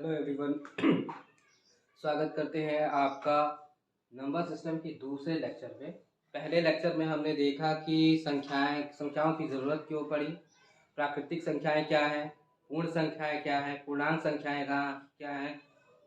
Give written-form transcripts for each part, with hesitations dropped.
Hello everyone. स्वागत करते हैं आपका नंबर सिस्टम के दूसरे लेक्चर में। पहले लेक्चर में हमने देखा कि संख्याओं की ज़रूरत क्यों पड़ी, प्राकृतिक संख्याएं क्या हैं, पूर्ण संख्याएं क्या हैं, पूर्णांक संख्याएं क्या हैं,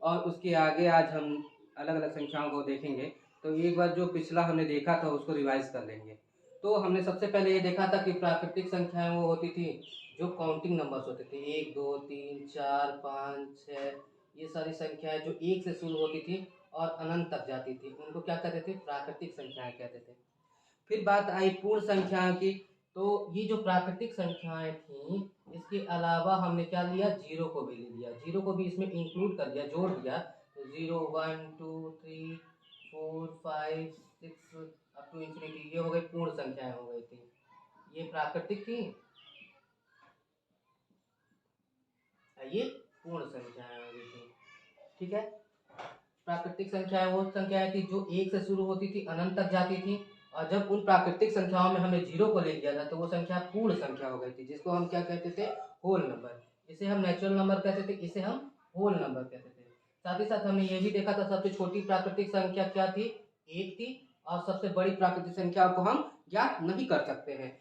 और उसके आगे आज हम अलग अलग संख्याओं को देखेंगे। तो एक बार जो पिछला हमने देखा था उसको रिवाइज कर लेंगे। तो हमने सबसे पहले ये देखा था कि प्राकृतिक संख्याएं वो होती थी जो काउंटिंग नंबर्स होते थे, 1 2 3 4 5 6, ये सारी संख्याएं जो एक से शुरू होती थी और अनंत तक जाती थी, उनको क्या कहते थे? प्राकृतिक संख्याएं कहते थे। फिर बात आई पूर्ण संख्याओं की। तो ये जो प्राकृतिक संख्याएं थी, इसके अलावा हमने क्या लिया? जीरो को भी ले लिया, जीरो को भी इसमें इंक्लूड कर दिया, जोड़ दिया। तो 0 1 2 3 4 5 6 अप टू इंफिनिटी, ये हो गई पूर्ण संख्याएं हो गई थी, ये प्राकृतिक थी, ये पूर्ण संख्याएं हो गई थी। ठीक है, प्राकृतिक संख्याएं वो संख्याएं थी जो एक से शुरू होती थी, अनंत तक जाती थी, और जब उन प्राकृतिक संख्याओं में हमने जीरो को ले लिया था तो वो संख्या पूर्ण संख्या हो गई थी, जिसको हम क्या कहते थे? Whole number. इसे हम नेचुरल नंबर कहते थे, इसे हम होल नंबर कहते थे। साथ ही साथ हमने ये भी देखा था सबसे छोटी प्राकृतिक संख्या क्या थी? एक थी, और सबसे बड़ी प्राकृतिक संख्या को हम ज्ञात नहीं कर सकते हैं।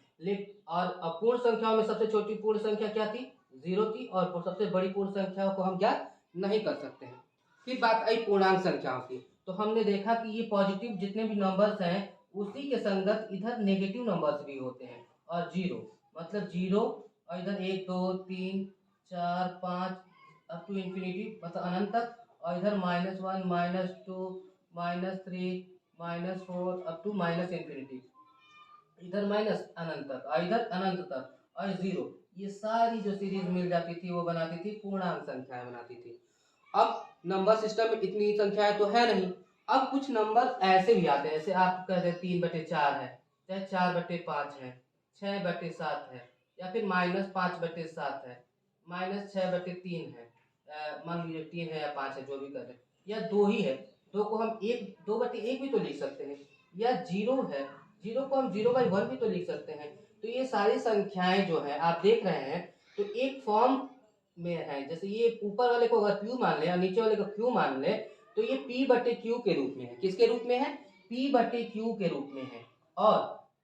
और अपूर्ण संख्याओं में सबसे छोटी पूर्ण संख्या क्या थी? जीरो थी, और सबसे बड़ी पूर्ण संख्या को हम ज्ञात नहीं कर सकते हैं। फिर बात आई पूर्णांक संख्याओं की। तो हमने देखा कि ये पॉजिटिव जितने भी नंबर्स हैं उसी के संगत इधर नेगेटिव नंबर्स भी होते हैं। और जीरो मतलब जीरो, और इधर 1 2 3 4 5 अप टू इंफिनिटी मतलब अनंत तक, और इधर -1 -2 -3 -4 अप टू माइनस इंफिनिटी, इधर माइनस अनंत तक और इधर अनंत तक, और जीरो। ये सारी जो सीरीज मिल जाती थी वो बनाती थी पूर्णांक संख्याएं बनाती थी। अब नंबर सिस्टम में इतनी संख्याएं तो है नहीं। अब कुछ नंबर ऐसे भी आते हैं, जैसे आप कहते हैं 3/4 है, चाहे 4/5 है, 6/7 है, या फिर -5/7 है, -6/3 है, मान लीजिए 3 है या 5 है, जो भी कर रहे हैं, या 2 ही है, 2 को हम 2/1 भी तो लिख सकते हैं, या 0 है, 0 को हम 0/1 भी तो लिख सकते हैं। तो ये सारी संख्याएं जो है आप देख रहे हैं, तो एक फॉर्म में है। जैसे ये ऊपर वाले को अगर Q मान ले और नीचे वाले को Q मान ले, तो ये P/Q के रूप में है। किसके रूप में है? P/Q के रूप में है। और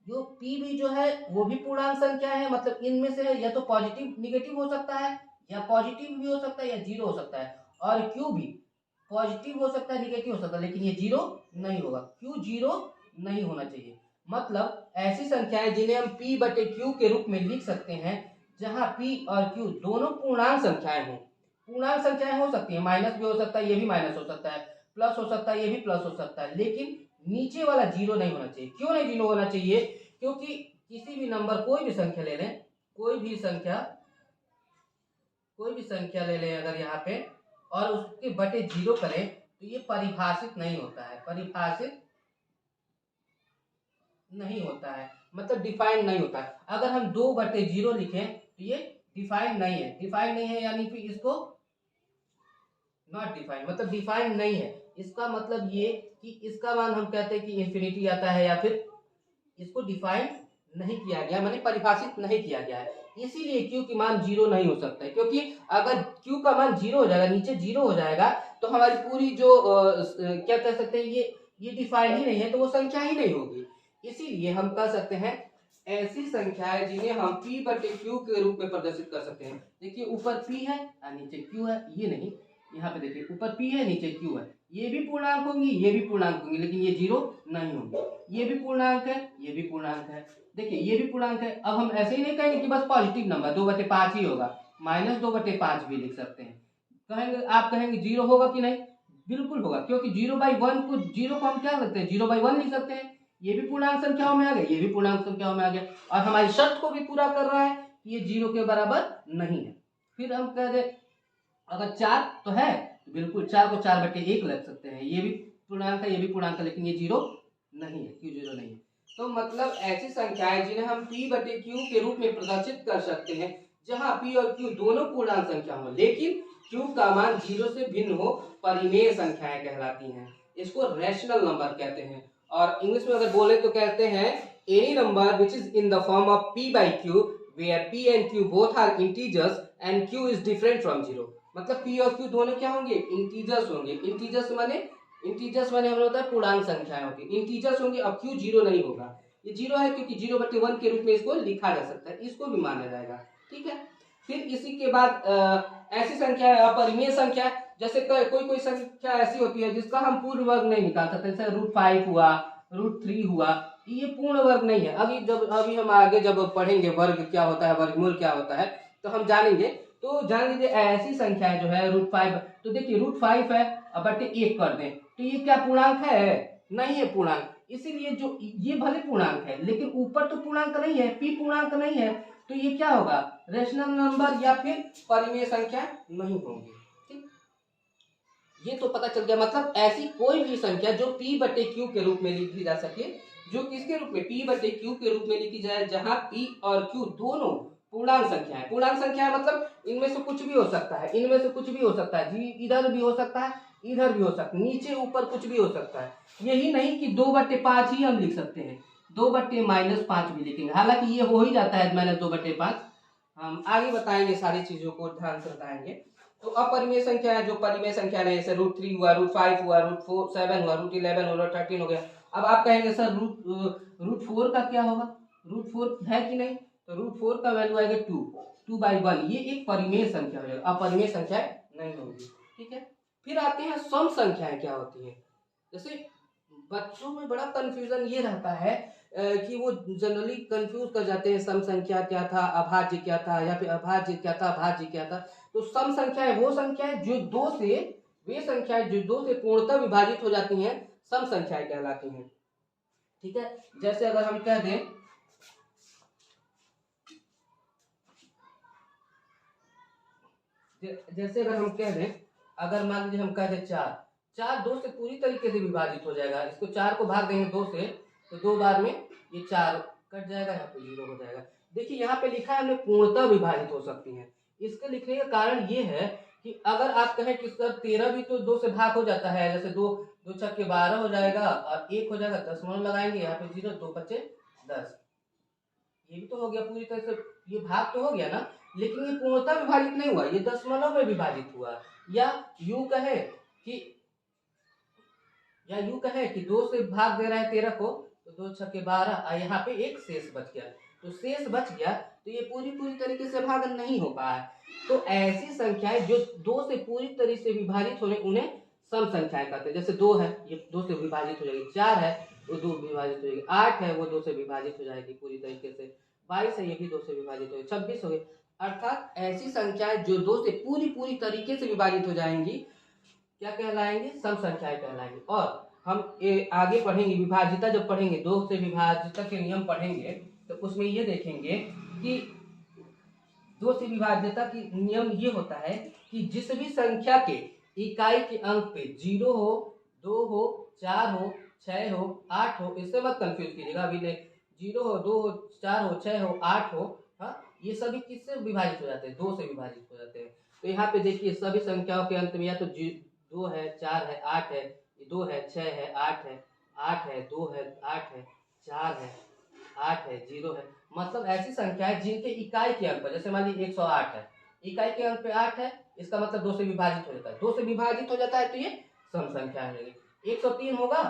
जो P भी जो है वो भी पूर्णांक संख्या है, मतलब इनमें से है, या तो पॉजिटिव निगेटिव हो सकता है, या पॉजिटिव भी हो सकता है, या जीरो हो सकता है। और Q भी पॉजिटिव हो सकता है, निगेटिव हो सकता है, लेकिन ये जीरो नहीं होगा। Q जीरो नहीं होना चाहिए। मतलब ऐसी संख्याएं जिन्हें हम P/Q के रूप में लिख सकते हैं, जहां P और Q दोनों पूर्णांक संख्याएं हों। पूर्णांक संख्याएं हो सकती है, माइनस भी हो सकता है, ये भी माइनस हो सकता है, प्लस हो सकता है, ये भी प्लस हो सकता है, लेकिन नीचे वाला जीरो नहीं होना चाहिए। क्यों नहीं जीरो होना चाहिए? क्योंकि किसी भी नंबर, कोई भी संख्या ले लें, कोई भी संख्या ले लें अगर यहाँ पे, और उसके बटे जीरो करें, तो ये परिभाषित नहीं होता है, परिभाषित नहीं होता है, मतलब डिफाइंड नहीं होता है। अगर हम 2/0 लिखें तो ये डिफाइंड नहीं है, डिफाइंड नहीं है, यानी कि इसको नॉट डिफाइंड, मतलब डिफाइंड नहीं है। इसका मतलब ये कि इसका मान हम कहते हैं कि इंफिनिटी आता है, या फिर इसको डिफाइंड नहीं किया गया, माने परिभाषित नहीं किया गया है। इसीलिए Q की मान जीरो नहीं हो सकता है, क्योंकि अगर Q का मान जीरो हो जाएगा, नीचे जीरो हो जाएगा, तो हमारी पूरी जो क्या कह सकते हैं, ये डिफाइंड ही नहीं है, तो वो संख्या ही नहीं होगी। इसीलिए हम कह सकते हैं ऐसी संख्याएं जिन्हें हम P/Q के रूप में प्रदर्शित कर सकते हैं। देखिए ऊपर P है और नीचे Q है, ये नहीं, यहाँ पे देखिए ऊपर P है नीचे Q है, ये भी पूर्णांक होंगी, ये भी पूर्णांक होंगी, लेकिन ये जीरो नहीं होंगी। ये भी पूर्णांक है, ये भी पूर्णांक है, देखिए ये भी पूर्णांक है। अब हम ऐसे ही नहीं कहेंगे कि बस पॉजिटिव नंबर 2/5 ही होगा, -2/5 भी लिख सकते हैं। कहेंगे, आप कहेंगे जीरो होगा कि नहीं? बिल्कुल होगा, क्योंकि 0/1 को, जीरो को हम क्या करते हैं? 0/1 लिख सकते हैं। ये भी पूर्णांक संख्याओं में आ गया, ये भी पूर्णांक संख्याओं में आ गया, और हमारी शर्त को भी पूरा कर रहा है कि ये जीरो के बराबर नहीं है। फिर हम कह दे अगर 4 तो है, तो बिल्कुल 4 को 4/1 लग सकते हैं, ये भी पूर्णांक है, ये भी पूर्णांक है, लेकिन ये जीरो नहीं है, Q जीरो नहीं है। तो मतलब ऐसी संख्याएं जिन्हें हम P/Q के रूप में प्रदर्शित कर सकते हैं, जहां P और Q दोनों पूर्णांक संख्या हो, लेकिन Q का मान जीरो से भिन्न हो, परिमेय संख्याएं कहलाती हैं। इसको रैशनल नंबर कहते हैं। और इंग्लिश में अगर बोले तो कहते हैं any number which is in the form of P/Q where p and q both are integers and q is different from 0। मतलब p और q दोनों क्या होंगे, इंटीजर्स होंगे। इंटीजर्स माने हम होता है पूर्णांक संख्याएं होती है, इंटीजर्स होंगे। अब q 0 नहीं होगा, ये 0 है क्योंकि 0/1 के रूप में इसको लिखा जा सकता है, इसको भी माना जाएगा। ठीक है, फिर इसी के बाद ऐसी संख्या है अपरिमेय संख्या, जैसे कोई संख्या ऐसी होती है जिसका हम पूर्ण वर्ग नहीं निकाल सकते, जैसे √5 हुआ, √3 हुआ, ये पूर्ण वर्ग नहीं है। अभी हम आगे जब पढ़ेंगे वर्ग क्या होता है, वर्गमूल क्या होता है, तो हम जानेंगे। तो जान लीजिए ऐसी संख्याएं जो है √5, तो देखिए √5 है अब बटे 1 कर दें, तो ये क्या पूर्णांक है, नहीं है पूर्णांक। इसीलिए जो ये भले पूर्णांक है लेकिन ऊपर तो पूर्णांक नहीं है, p पूर्णांक नहीं है, तो ये क्या होगा, रेशनल नंबर या फिर परिमेय संख्या नहीं होंगी। ठीक, ये तो पता चल गया। मतलब ऐसी कोई भी संख्या जो p/q के रूप में लिखी जा सके, जो किसके रूप में, p/q के रूप में लिखी जाए, जहां p और q दोनों पूर्णांक संख्या है। पूर्णांक संख्या है मतलब इनमें से कुछ भी हो सकता है, इनमें से कुछ भी हो सकता है जी, इधर भी हो सकता है, इधर भी हो सकता है, नीचे ऊपर कुछ भी हो सकता है। यही नहीं कि 2/5 ही हम लिख सकते हैं, 2/-5 भी लिखेंगे, हालांकि ये हो ही जाता है -2/5। हम आगे बताएंगे, सारी चीजों को ध्यान से बताएंगे। तो अपरिमेय संख्या है, जो परिमेय संख्या है, जैसे √3 हुआ, √5 हुआ, √7 हुआ, √11 हुआ, 13 हो गया। अब आप कहेंगे सर √4 का क्या होगा, √4 है कि नहीं, तो √4 का वैल्यू आएगा 2/1, ये एक परिमेय संख्या है, अपरिमेय संख्या नहीं होगी। ठीक है, फिर आते हैं सम संख्याएं क्या होती है। जैसे बच्चों में बड़ा कंफ्यूजन ये रहता है कि वो जनरली कंफ्यूज कर जाते हैं, सम संख्या क्या था, अभाज्य क्या था, या फिर अभाज्य क्या था, भाज्य क्या था। तो सम संख्याएं वो संख्याएं जो दो से, वे संख्याएं जो दो से पूर्णतः विभाजित हो जाती हैं, सम संख्याएं कहलाती हैं। ठीक है, जैसे अगर हम कह दें, जैसे अगर हम कह दें, अगर मान लीजिए हम कह दें 4 2 से पूरी तरीके से विभाजित हो जाएगा, इसको 4 को भाग देंगे 2 से, तो 2 बार में ये 4 कट जाएगा, यहाँ पे 0 हो जाएगा। देखिए यहाँ पे लिखा है हमने पूर्णतः विभाजित हो सकती हैं। इसके लिखने का कारण ये है कि अगर आप कहें कि सर 13 भी तो 2 से भाग हो जाता है, जैसे 2 2 छक्के 12 हो जाएगा और 1 हो जाएगा, दशमलव लगाएंगे, यहाँ पे 0, 2 5 10, ये भी तो हो गया पूरी तरह से, ये भाग तो हो गया ना, लेकिन ये पूर्णतः विभाजित नहीं हुआ, ये दशमलव में विभाजित हुआ। या यूं कहे कि 2 से भाग दे रहे हैं 13 को, तो 2 छक्के 12, यहाँ पे एक शेष बच गया, तो शेष बच गया, तो ये पूरी तरीके से भागन नहीं हो पाया। तो ऐसी संख्याएं जो 2 से पूरी तरह से विभाजित हो रहे, उन्हें सम संख्याएं कहते हैं। जैसे 2 है, ये 2 से विभाजित हो जाएगी, 4 है वो 2 विभाजित हो जाएगी, 8 है वो 2 से विभाजित हो जाएगी पूरी तरीके से, 22 है ये भी 2 से विभाजित हो जाएगी, 26 हो गई। अर्थात ऐसी संख्याएं जो 2 से पूरी तरीके से विभाजित हो जाएंगी, क्या कहलाएंगे, सम संख्याएं कहलाएंगी। और हम आगे पढ़ेंगे विभाजिता, जब पढ़ेंगे 2 से विभाजिता के नियम पढ़ेंगे, तो उसमें ये देखेंगे कि 2 से विभाजिता की नियम ये होता है कि जिस भी संख्या के इकाई के अंक पे 0 हो, 2 हो, 4 हो, 6 हो, 8 हो, इससे मत कंफ्यूज कीजिएगा। अभी 0 हो, 2 हो, 4 हो, 6 हो, 8 हो, हाँ, ये सभी किससे विभाजित हो जाते हैं, 2 से विभाजित हो जाते हैं। तो यहाँ पे देखिए सभी संख्याओं के अंत में या तो 2 है, 4 है, 8 है, 2 है, 6 है, 8 है, 8 है, 2 है, 8 है, 4 है, 8 है, 0 है। मतलब ऐसी संख्या है जिनके इकाई के अंक पर, जैसे मान लीजिए 108 है, इकाई के अंक पे 8 है, इसका मतलब 2 से विभाजित हो जाता है, 2 से विभाजित हो जाता है तो ये सम संख्या है। 103 होगा,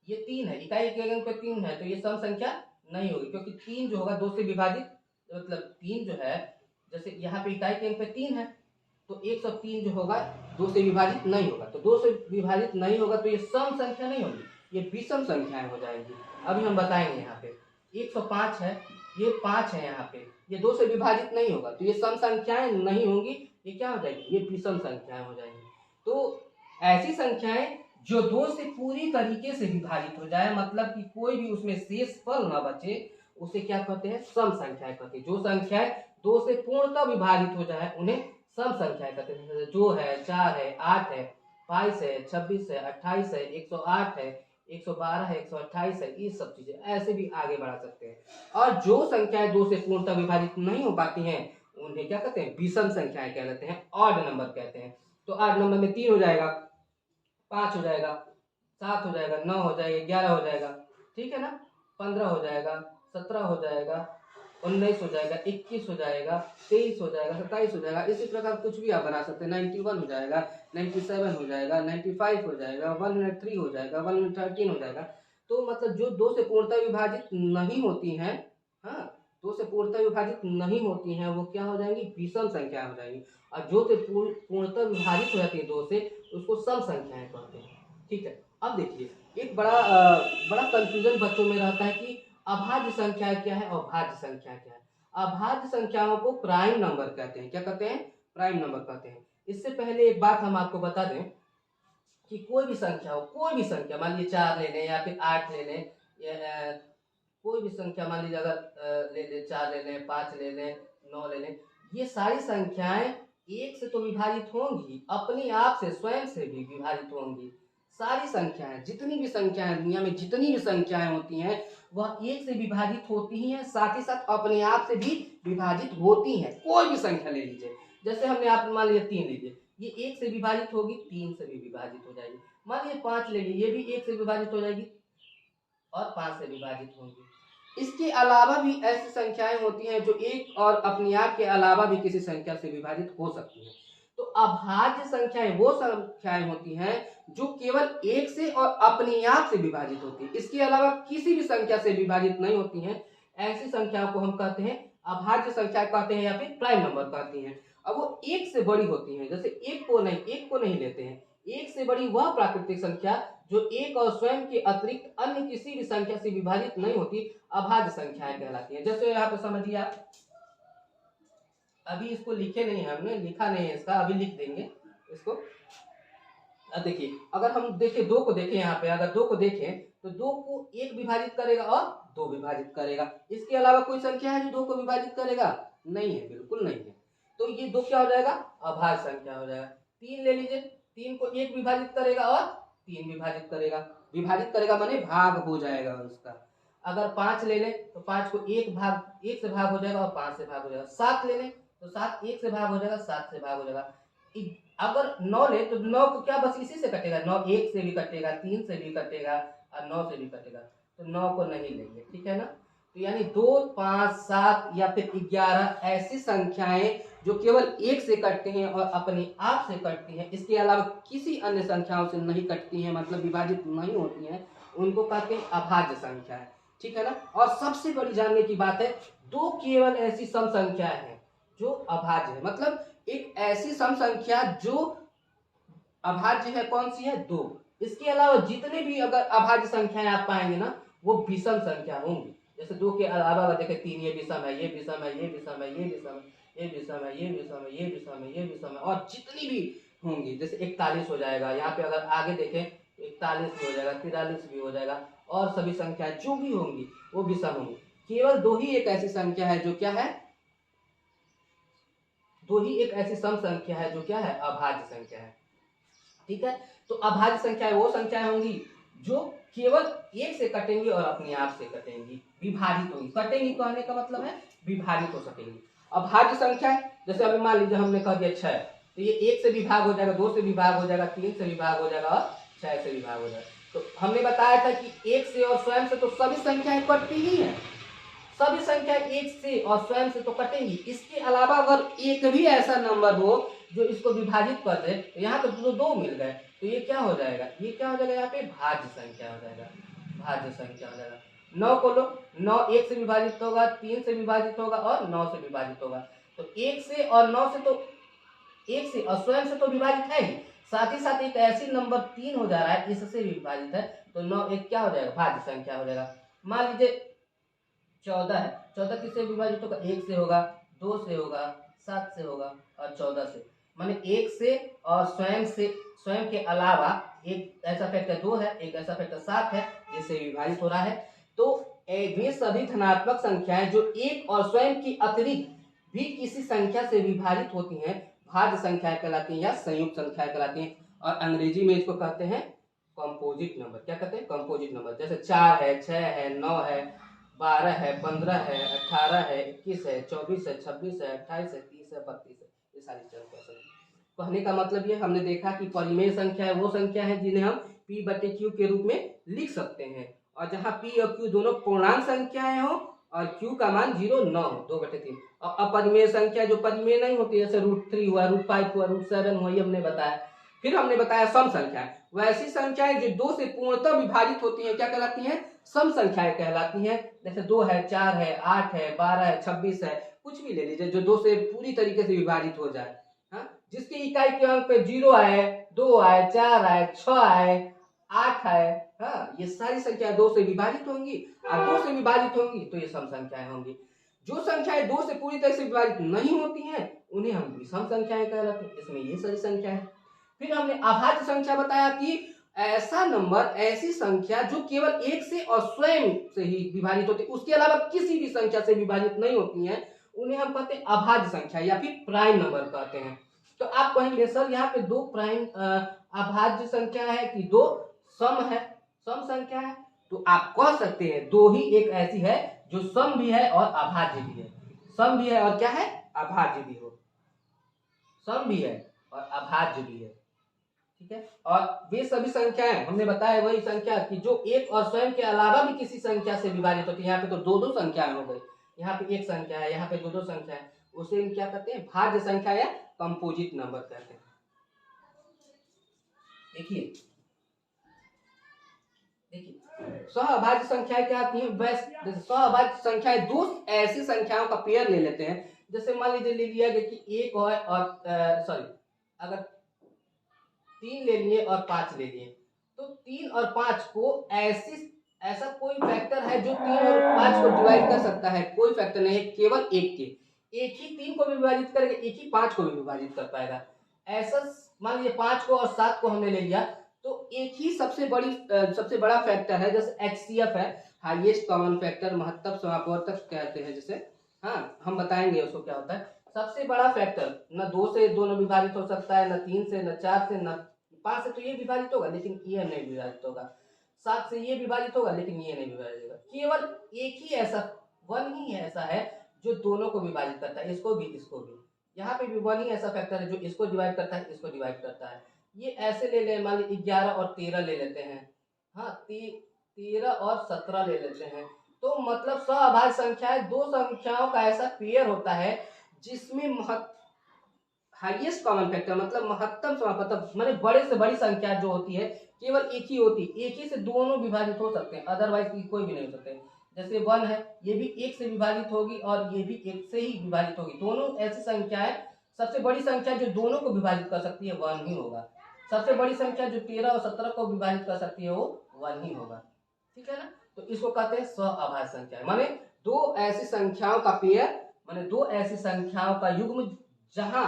ये 3 है, इकाई के अंक पे 3 है, तो ये सम संख्या नहीं होगी, क्योंकि 3 जो होगा 2 से विभाजित, मतलब 3 जो है, जैसे यहाँ पे इकाई के अंक पे 3 है, तो 103 जो होगा 2 से विभाजित नहीं होगा, तो 2 से विभाजित नहीं होगा तो ये सम संख्या नहीं होगी, ये विषम संख्याएं हो जाएंगी। अभी हम बताएंगे। यहाँ पे 105 है, ये 5 है, यहाँ पे ये 2 से विभाजित नहीं होगा, तो ये सम संख्याएं नहीं होंगी, ये क्या हो जाएगी, ये विषम संख्याएं हो जाएंगी। तो ऐसी संख्याएं जो 2 से पूरी तरीके से विभाजित हो जाए, मतलब कि कोई भी उसमें शेष फल न बचे, उसे क्या कहते हैं, सम संख्याएं कहते हैं। जो संख्याएं 2 से पूर्णतः विभाजित हो जाए उन्हें सम संख्याएं कहते हैं। जो है 4 है, 8 है, 22 है, 26 है, 28 है, 108 है, 112 है, 128 है, ये सब चीजें ऐसे भी आगे बढ़ा सकते हैं। और जो संख्याएं 2 से पूर्णतः विभाजित नहीं हो पाती हैं, उन्हें क्या कहते हैं, विषम संख्याएं कहलाते हैं, ऑड नंबर कहते हैं। तो ऑड नंबर में 3 हो जाएगा, 5 हो जाएगा, 7 हो जाएगा, 9 हो जाएगा, 11 हो जाएगा, ठीक है ना, 15 हो जाएगा, 17 हो जाएगा, 19 हो जाएगा, 21 हो जाएगा, 23 हो जाएगा, 27 हो जाएगा। इसी प्रकार कुछ भी आप बना सकते हैं। 91 हो जाएगा, 97 हो जाएगा, 95 हो जाएगा, 103 हो जाएगा, 113 हो जाएगा। तो मतलब जो 2 से पूर्णतः विभाजित नहीं होती हैं, हाँ, 2 से पूर्णतः विभाजित नहीं होती हैं, वो क्या हो जाएंगी? विषम संख्या हो जाएंगी। और जो से पूर्णतः विभाजित हो जाती है 2 से, उसको सम संख्याएं कहते हैं। ठीक है। अब देखिए, एक बड़ा कंफ्यूजन बच्चों में रहता है कि अभाज्य संख्या क्या है और भाज्य संख्या क्या है। अभाज्य संख्याओं को प्राइम नंबर कहते हैं। क्या कहते हैं? प्राइम नंबर कहते हैं। इससे पहले एक बात हम आपको बता दें कि कोई भी संख्या हो, कोई भी संख्या, मान लीजिए 4 ले लें या फिर 8 ले लें, या कोई भी संख्या, मान लीजिए अगर ले लें 4 ले लें, 5 ले लें, 9 ले लें, ये सारी संख्याएं एक से तो विभाजित होंगी, अपने आप से स्वयं से भी विभाजित होंगी। सारी संख्याएं, जितनी भी संख्याएं दुनिया में, जितनी भी संख्याएं होती हैं, वह एक से विभाजित होती ही हैं, साथ ही साथ अपने आप से भी विभाजित होती हैं। कोई भी संख्या ले लीजिए, जैसे हमने आप मान लीजिए 3 लीजिए, ये 1 से विभाजित होगी, 3 से भी विभाजित हो जाएगी। मान लीजिए 5 ले लीजिए, ये भी 1 से विभाजित हो जाएगी और 5 से विभाजित होंगी। इसके अलावा भी ऐसी संख्याएं होती हैं जो एक और अपने आप के अलावा भी किसी संख्या से विभाजित हो सकती हैं। तो अभाज्य संख्याएं वो संख्याएं होती हैं जो केवल एक से और अपने आप से विभाजित होती है, इसके अलावा किसी भी संख्या से विभाजित नहीं होती हैं। ऐसी संख्याओं को हम कहते हैं अभाज्य संख्या कहते हैं या फिर प्राइम नंबर कहते हैं। अब वो एक से बड़ी होती हैं, जैसे एक को नहीं लेते हैं। एक से बड़ी वह प्राकृतिक संख्या जो एक और स्वयं के अतिरिक्त अन्य किसी भी संख्या से विभाजित नहीं होती, अभाज्य संख्याएं कहलाती हैं। जैसे यहाँ पे समझिए आप, अभी इसको लिखे नहीं है, हमने लिखा नहीं है इसका, अभी लिख देंगे इसको। अब देखिए, अगर हम देखें 2 को देखें, यहाँ पे अगर 2 को देखें तो 2 को 1 विभाजित करेगा और 2 विभाजित करेगा। इसके अलावा कोई संख्या है जो 2 को विभाजित करेगा? नहीं है, बिल्कुल नहीं है। तो ये 2 क्या हो जाएगा? अभाज्य संख्या हो जाएगा। 3 ले लीजिए, 3 को 1 विभाजित करेगा और 3 विभाजित करेगा। विभाजित करेगा माने भाग हो जाएगा उसका। अगर 5 ले लें तो 5 को 1 से भाग हो जाएगा और 5 से भाग हो जाएगा। 7 ले लें तो 7 1 से भाग हो जाएगा, 7 से भाग हो जाएगा। अगर 9 ले तो 9 को क्या बस इसी से कटेगा, 9 1 से भी कटेगा, 3 से भी कटेगा और 9 से भी कटेगा, तो 9 को नहीं लेंगे। ठीक है ना? तो यानी 2, 5, 7 या फिर 11 ऐसी संख्याएं जो केवल एक से कटते हैं और अपने आप से कटती हैं, इसके अलावा किसी अन्य संख्याओं से नहीं कटती हैं, मतलब विभाजित नहीं होती हैं, उनको कहते हैं अभाज्य संख्या है। ठीक है ना? और सबसे बड़ी जानने की बात है, 2 केवल ऐसी सम संख्या है जो अभाज्य है। मतलब एक ऐसी सम संख्या जो अभाज्य है, कौन सी है? 2। इसके अलावा जितने भी अगर अभाज्य संख्याएं आप पाएंगे ना, वो विषम संख्या होंगी। जैसे 2 के अलावा अगर देखें 3, ये विषम है, ये विषम है, ये विषम है, ये विषम है, ये विषम है, ये विषम है, ये विषम है, ये विषम है, और जितनी भी होंगी, जैसे 41 हो जाएगा, यहाँ पे अगर आगे देखें 41 भी हो जाएगा, 43 भी हो जाएगा, और सभी संख्याएं जो भी होंगी वो विषम होंगी। केवल 2 ही एक ऐसी संख्या है जो क्या है? 2 ही एक ऐसी सम संख्या है जो क्या है? अभाज्य संख्या है। ठीक है? तो अभाज्य संख्याएं वो संख्याएं होंगी जो केवल एक से कटेंगी और अपने आप से कटेंगी, विभाजित होंगी। कटेंगी कहने का मतलब है विभाजित हो सकेंगी। अभाज्य संख्या जैसे अभी मान लीजिए हमने कह दिया 6, तो ये 1 से विभाग हो जाएगा, 2 से विभाग हो जाएगा, 3 से विभाग हो जाएगा और 6 से विभाग हो जाएगा। तो हमने बताया था कि 1 से और स्वयं से तो सभी संख्याएं कटती ही है, सभी संख्या 1 से और स्वयं से तो कटेंगी। इसके अलावा अगर एक भी ऐसा नंबर हो जो इसको विभाजित कर दे, तो यहाँ तो 2 मिल गए, तो ये क्या हो जाएगा? ये क्या हो जाएगा? यहाँ पे भाज्य संख्या हो जाएगा, भाज्य संख्या हो जाएगा। 9 को लो, 9 1 से विभाजित होगा, 3 से विभाजित होगा और 9 से विभाजित होगा। तो 1 से और 9 से तो 1 से और स्वयं से तो विभाजित है ही, साथ ही साथ एक ऐसी नंबर 3 हो जा रहा है, इससे भी विभाजित है, तो 9 1 क्या हो जाएगा? भाज्य संख्या हो जाएगा। मान लीजिए 14 है, 14 किससे विभाजित होगा? 1 से होगा, 2 से होगा, 7 से होगा और 14 से। माने 1 से और स्वयं के अलावा एक ऐसा फैक्टर 2 है, एक ऐसा फैक्टर 7 है जिससे विभाजित हो रहा है। तो वे सभी धनात्मक संख्याएं जो एक और स्वयं की अतिरिक्त भी किसी संख्या से विभाजित होती हैं, भाज्य संख्याएं कहलाती हैं या संयुक्त संख्याएं कहलाती हैं। और अंग्रेजी में इसको कहते हैं कंपोजिट नंबर। क्या कहते हैं? Composite number. जैसे 4 है, 6 है, 9 है, 12 है, 15 है, 18 है, 21 है, 24 है, 26 है, 28 है, 30 है, 32 है, ये सारी संख्या। कहने का मतलब ये हमने देखा कि परिमेय संख्या है वो संख्या है जिन्हें हम P/Q के रूप में लिख सकते हैं, और जहाँ P और Q दोनों पूर्णांक संख्याएं हो और q का मान 0 न हो, 2/3। और अपरिमेय संख्या जो परिमेय नहीं होती, जैसे √3 हुआ, √5 हुआ, √7 हुआ, ये हमने बताया। फिर हमने बताया सम संख्याएं, वैसी संख्याएं जो 2 से पूर्णतः विभाजित होती हैं क्या कहलाती हैं? सम संख्याएं कहलाती हैं। जैसे 2 है, 4 है, 8 है, 12 है, 26 है, कुछ भी ले लीजिए जो 2 से पूरी तरीके से विभाजित हो जाए। हाँ, जिसके इकाई के अंक पे 0 आए, 2 आए, 4 आए, 6 आए, 8 आए, हाँ, ये सारी संख्याएं 2 से विभाजित होंगी। और 2 से विभाजित होंगी तो ये सम संख्याएं होंगी। जो संख्याएं 2 से पूरी तरह से विभाजित नहीं होती हैं उन्हें हम विषम संख्याएं कहलाते हैं। इसमें ये सारी संख्याएं। फिर हमने अभाज्य संख्या बताया कि ऐसा नंबर, ऐसी संख्या जो केवल एक से और स्वयं से ही विभाजित होती है, उसके अलावा किसी भी संख्या से विभाजित नहीं होती है, उन्हें हम कहते हैं अभाज्य संख्या या फिर प्राइम नंबर कहते हैं। तो आप कहेंगे सर यहाँ पे 2 प्राइम अभाज्य संख्या है कि 2 सम है, सम संख्या है? तो आप कह सकते हैं 2 ही एक ऐसी है जो सम भी है और अभाज्य भी है। सम भी है और क्या है? अभाज्य भी हो। सम भी है और अभाज्य भी है, ठीक है। और वे सभी संख्याएं हमने बताया वही संख्या कि जो एक और स्वयं के अलावा भी किसी संख्या से विभाजित होती है। यहाँ पे तो 2-2 संख्याएं हो गई, यहाँ पे एक संख्या है, यहाँ पे 2-2 संख्या है, उसे हम क्या कहते हैं? भाज्य संख्या या कंपोजिट नंबर कहते हैं। देखिए सहअभाज्य संख्याएं क्या आती हैं? सहअभाज्य संख्याएं 2 ऐसी संख्याओं का पेयर ले लेते हैं। जैसे मान लीजिए ले लिया गया कि 1 और अगर 3 ले लिए और 5 ले लिए, तो 3 और 5 को ऐसा कोई फैक्टर है जो 3 और 5 को डिवाइड कर सकता है? कोई फैक्टर नहीं है, केवल एक ही 3 को भी विभाजित करेगा, एक ही 5 को भी विभाजित कर पाएगा। ऐसा मान लीजिए 5 को और 7 को हमने ले लिया, तो एक ही सबसे बड़ा फैक्टर है, जैसे HCF है, हाईएस्ट कॉमन फैक्टर, महत्तम समापवर्तक कहते हैं जिसे। हाँ, हम बताएंगे उसको क्या होता है। सबसे बड़ा फैक्टर न 2 से दोनों विभाजित हो सकता है, न 3 से, न 4 से, न 5 से, तो ये विभाजित होगा लेकिन ये नहीं विभाजित होगा। 7 से ये विभाजित होगा लेकिन ये नहीं विभाजित होगा। केवल एक ही ऐसा, 1 ही ऐसा है जो दोनों को विभाजित करता है, इसको भी इसको भी। यहाँ पे भी 1 ही ऐसा फैक्टर है जो इसको डिवाइड करता है, इसको डिवाइड करता है। ये ऐसे ले ले, मान लीजिए 11 और 13 ले लेते हैं, हाँ, 13 और 17 ले लेते हैं। तो मतलब सहअभाज्य संख्याएं 2 संख्याओं का ऐसा पेयर होता है जिसमें हाईएस्ट कॉमन फैक्टर मतलब महत्तम समापवर्तक माने बड़े से बड़ी संख्या जो होती है केवल एक ही होती है, एक ही से दोनों विभाजित हो सकते हैं, अदरवाइज कोई भी नहीं हो सकते। जैसे 1 है, ये भी 1 से विभाजित होगी और ये भी 1 से ही विभाजित होगी। दोनों ऐसी संख्याएं, सबसे बड़ी संख्या जो दोनों को विभाजित कर सकती है 1 ही होगा। सबसे बड़ी संख्या जो 13 और 17 को विभाजित कर सकती है वो 1 ही होगा, ठीक है ना। तो इसको कहते हैं सहअभाज्य संख्या, माने 2 ऐसी संख्याओं का पेयर, माने 2 ऐसी संख्याओं का युग्म जहां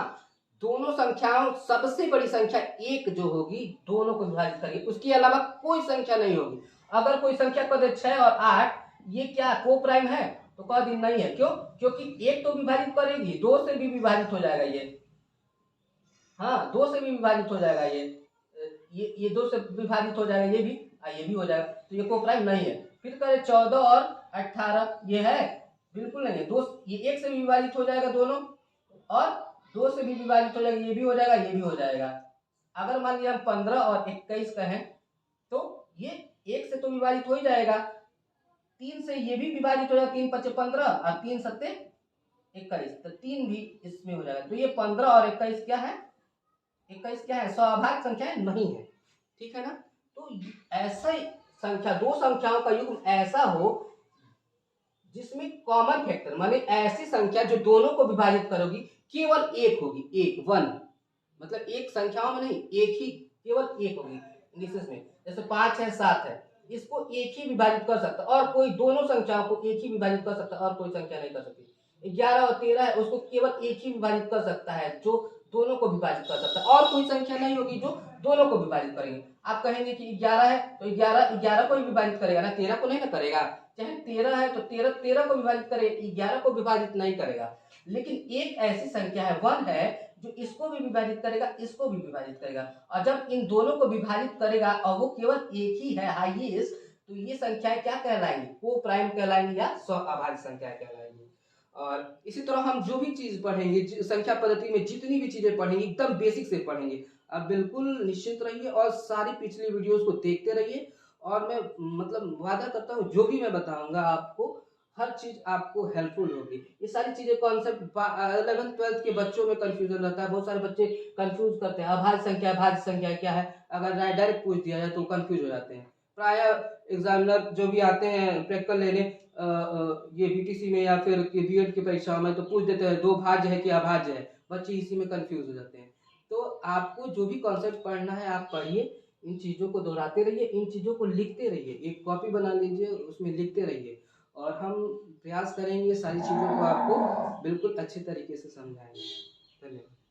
दोनों संख्याओं, सबसे बड़ी संख्या 1 जो होगी दोनों को विभाजित करेगी, उसके अलावा कोई संख्या नहीं होगी। अगर कोई संख्या कह दे 6 और 8 ये क्या को प्राइम है, तो कह दी नहीं है। क्यों? क्योंकि 1 तो विभाजित करेगी, 2 से भी विभाजित हो जाएगा ये, हाँ, 2 से भी विभाजित हो जाएगा ये 2 से विभाजित हो जाएगा, ये भी हो जाएगा, तो ये को प्राइम नहीं है। फिर करें 14 और 18, ये है? बिल्कुल नहीं है। 2 ये 1 से भी विभाजित हो जाएगा दोनों, और 2 से भी विभाजित हो जाएगा, ये भी हो जाएगा, ये भी हो जाएगा। अगर मान लिया हम 15 और 21 कहें तो ये 1 से तो विभाजित हो ही जाएगा, 3 से ये भी विभाजित हो जाएगा, 3 × 5 = 15 और 3 × 7 = 21, तो 3 भी इसमें हो जाएगा। तो ये 15 और 21 क्या है? 21 क्या है? सहअभाज्य संख्याएं नहीं है, ठीक है ना। तो ऐसा संख्या, 2 संख्याओं का युग्म ऐसा हो जिसमें कॉमन फैक्टर माने ऐसी संख्या जो दोनों को विभाजित करोगी केवल 1 होगी, 1 मतलब एक संख्याओं में नहीं, एक ही, केवल 1 होगी। इंग्लिश में जैसे 5 है, 7 है, इसको एक ही विभाजित कर सकता, और कोई दोनों संख्याओं को एक ही विभाजित कर सकता, और कोई संख्या नहीं कर सकती। 11 और 13 है, उसको केवल एक ही विभाजित कर सकता है जो दोनों को विभाजित कर सकता है, और कोई संख्या नहीं होगी जो दोनों को विभाजित करेंगे। आप कहेंगे कि 11 है तो 11 को ही विभाजित करेगा ना, 13 को नहीं ना करेगा। चाहे 13 है तो 13 को विभाजित करेगा, 11 को विभाजित नहीं करेगा। लेकिन एक ऐसी संख्या है 1 है जो इसको भी विभाजित करेगा, इसको भी विभाजित करेगा, और जब इन दोनों को विभाजित करेगा और वो केवल एक ही है हाईएस्ट, तो ये संख्याएं क्या कहलाएंगी? को प्राइम कहलाएंगी या सहअभाज्य संख्याएं कहलाएंगी। और इसी तरह हम जो भी चीज पढ़ेंगे संख्या पद्धति में, जितनी भी चीजें पढ़ेंगे एकदम बेसिक से पढ़ेंगे। आप बिल्कुल निश्चिंत रहिए और सारी पिछली वीडियोस को देखते रहिए, और मैं मतलब वादा करता हूँ जो भी मैं बताऊंगा आपको हर चीज़ आपको हेल्पफुल होगी। ये सारी चीज़ें कॉन्सेप्ट 11th-12th के बच्चों में कन्फ्यूज़न रहता है। बहुत सारे बच्चे कन्फ्यूज़ करते हैं, अभाज्य संख्या, भाज्य संख्या क्या है? अगर डायरेक्ट पूछ दिया जाए तो कन्फ्यूज़ हो जाते हैं। प्रायः एग्ज़ामिनर जो भी आते हैं प्रैक्टिकल लेने ये बीटीसी में या फिर बीएड की परीक्षाओं में तो पूछ देते हैं 2 भाज्य है कि अभाज्य है। बच्चे इसी में कन्फ्यूज़ हो जाते हैं। तो आपको जो भी कॉन्सेप्ट पढ़ना है आप पढ़िए, इन चीज़ों को दोहराते रहिए, इन चीज़ों को लिखते रहिए। एक कॉपी बना लीजिए, उसमें लिखते रहिए और हम प्रयास करेंगे सारी चीज़ों को आपको बिल्कुल अच्छे तरीके से समझाएँगे। धन्यवाद।